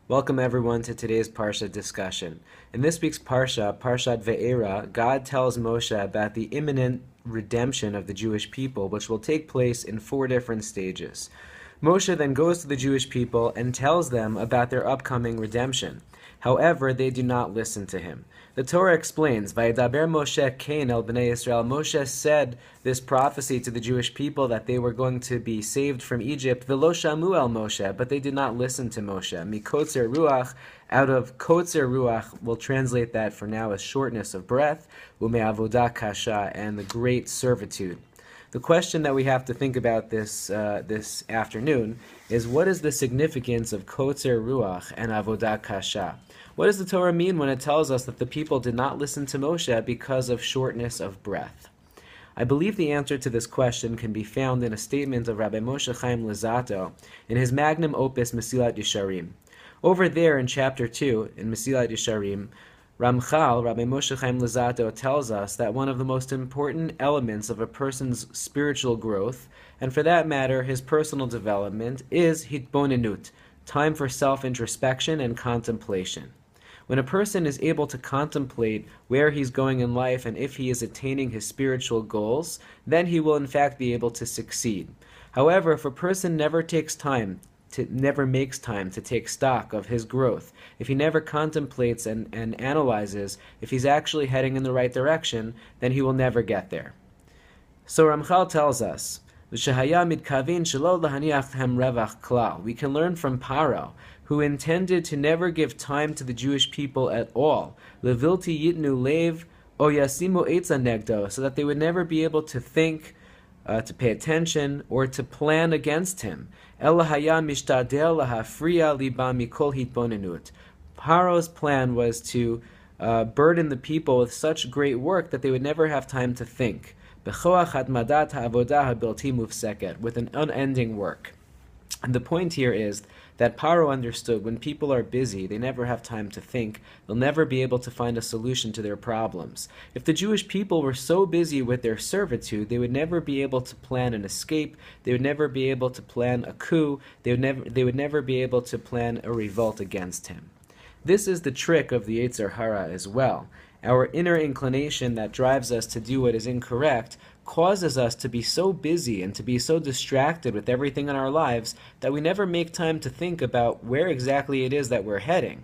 Welcome everyone to today's Parsha discussion. In this week's Parsha, Parshat Va'era, God tells Moshe about the imminent redemption of the Jewish people, which will take place in 4 different stages. Moshe then goes to the Jewish people and tells them about their upcoming redemption. However, they do not listen to him. The Torah explains, "Vayedaber Moshe Kain el bnei Yisrael." Moshe said this prophecy to the Jewish people that they were going to be saved from Egypt. V'lo shamu el Moshe, but they did not listen to Moshe. Mikotzer ruach, out of kotzer ruach, we'll translate that for now as shortness of breath, ume'avodah kasha, and the great servitude. The question that we have to think about this afternoon is, what is the significance of kotzer ruach and avodah kasha? What does the Torah mean when it tells us that the people did not listen to Moshe because of shortness of breath? I believe the answer to this question can be found in a statement of Rabbi Moshe Chaim Luzzatto in his magnum opus Mesilat Yesharim. Over there in chapter 2, in Mesilat Yesharim, Ramchal, Rabbi Moshe Chaim Luzzatto, tells us that one of the most important elements of a person's spiritual growth, and for that matter his personal development, is hitbonenut, time for self-introspection and contemplation. When a person is able to contemplate where he's going in life and if he is attaining his spiritual goals, then he will in fact be able to succeed. However, if a person never makes time to take stock of his growth, if he never contemplates and analyzes if he's actually heading in the right direction, then he will never get there. So Ramchal tells us, we can learn from Paro, who intended to never give time to the Jewish people at all, levilti yitnu lev o yasimu etza negdo, so that they would never be able to think, to pay attention, or to plan against him. Ela haya mishtadel lahafriya liba mikol hitbonenut. Paro's plan was to burden the people with such great work that they would never have time to think. With an unending work. And the point here is that Paro understood when people are busy, they never have time to think, they'll never be able to find a solution to their problems. If the Jewish people were so busy with their servitude, they would never be able to plan an escape, they would never be able to plan a coup, they would never be able to plan a revolt against him. This is the trick of the Yetzer Hara as well. Our inner inclination that drives us to do what is incorrect causes us to be so busy and to be so distracted with everything in our lives that we never make time to think about where exactly it is that we're heading.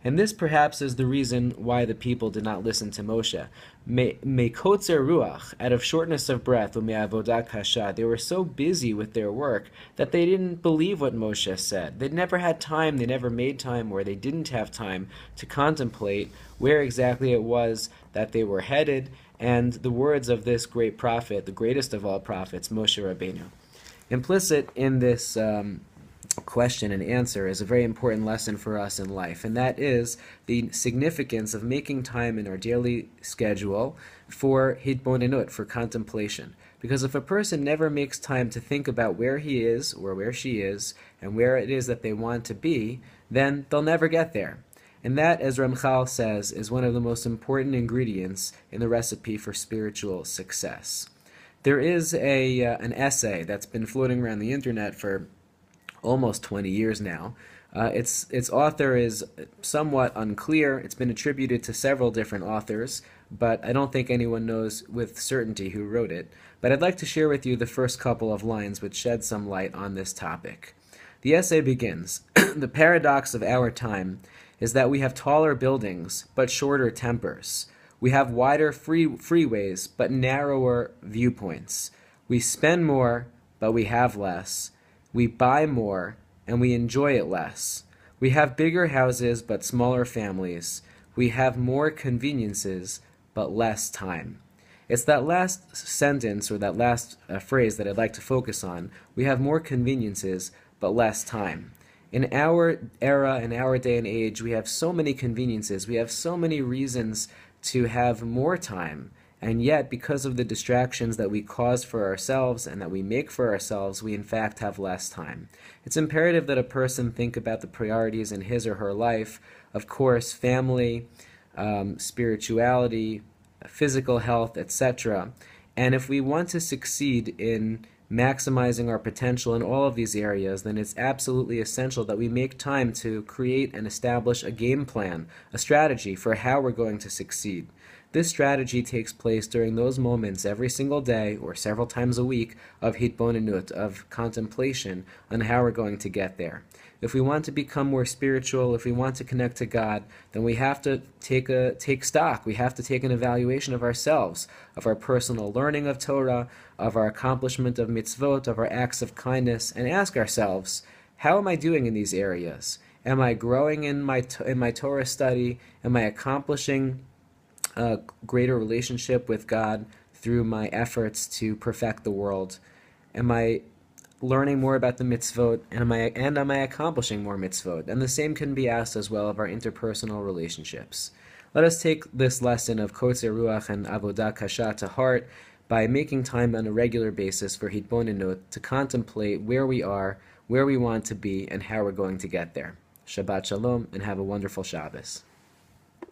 And this perhaps is the reason why the people did not listen to Moshe. Mekotzer ruach, out of shortness of breath, ume'avodah kasha, they were so busy with their work that they didn't believe what Moshe said. They never had time, they never made time, or they didn't have time to contemplate where exactly it was that they were headed, and the words of this great prophet, the greatest of all prophets, Moshe Rabbeinu. Implicit in this question and answer is a very important lesson for us in life, and that is the significance of making time in our daily schedule for hitbonenut, for contemplation. Because if a person never makes time to think about where he is or where she is and where it is that they want to be, then they'll never get there. And that, as Ramchal says, is one of the most important ingredients in the recipe for spiritual success. There is an essay that's been floating around the internet for almost 20 years now. Its author is somewhat unclear. It's been attributed to several different authors, but I don't think anyone knows with certainty who wrote it. But I'd like to share with you the first couple of lines which shed some light on this topic. The essay begins, "The paradox of our time is that we have taller buildings but shorter tempers. We have wider freeways but narrower viewpoints. We spend more but we have less. We buy more, and we enjoy it less. We have bigger houses, but smaller families. We have more conveniences, but less time." It's that last sentence, or that last phrase, that I'd like to focus on. We have more conveniences, but less time. In our era, in our day and age, we have so many conveniences. We have so many reasons to have more time. And yet, because of the distractions that we cause for ourselves and that we make for ourselves, we in fact have less time. It's imperative that a person think about the priorities in his or her life. Of course, family, spirituality, physical health, etc. And if we want to succeed in maximizing our potential in all of these areas, then it's absolutely essential that we make time to create and establish a game plan, a strategy for how we're going to succeed. This strategy takes place during those moments every single day or several times a week of hitbonenut, of contemplation on how we're going to get there. If we want to become more spiritual, if we want to connect to God, then we have to take stock. We have to take an evaluation of ourselves, of our personal learning of Torah, of our accomplishment of mitzvot, of our acts of kindness, and ask ourselves, how am I doing in these areas? Am I growing in my Torah study? Am I accomplishing a greater relationship with God through my efforts to perfect the world? Am I learning more about the mitzvot, and am I accomplishing more mitzvot? And the same can be asked as well of our interpersonal relationships. Let us take this lesson of Kotzer Ruach and Avodah Kasha to heart by making time on a regular basis for hitbonenut, to contemplate where we are, where we want to be, and how we're going to get there. Shabbat Shalom, and have a wonderful Shabbos.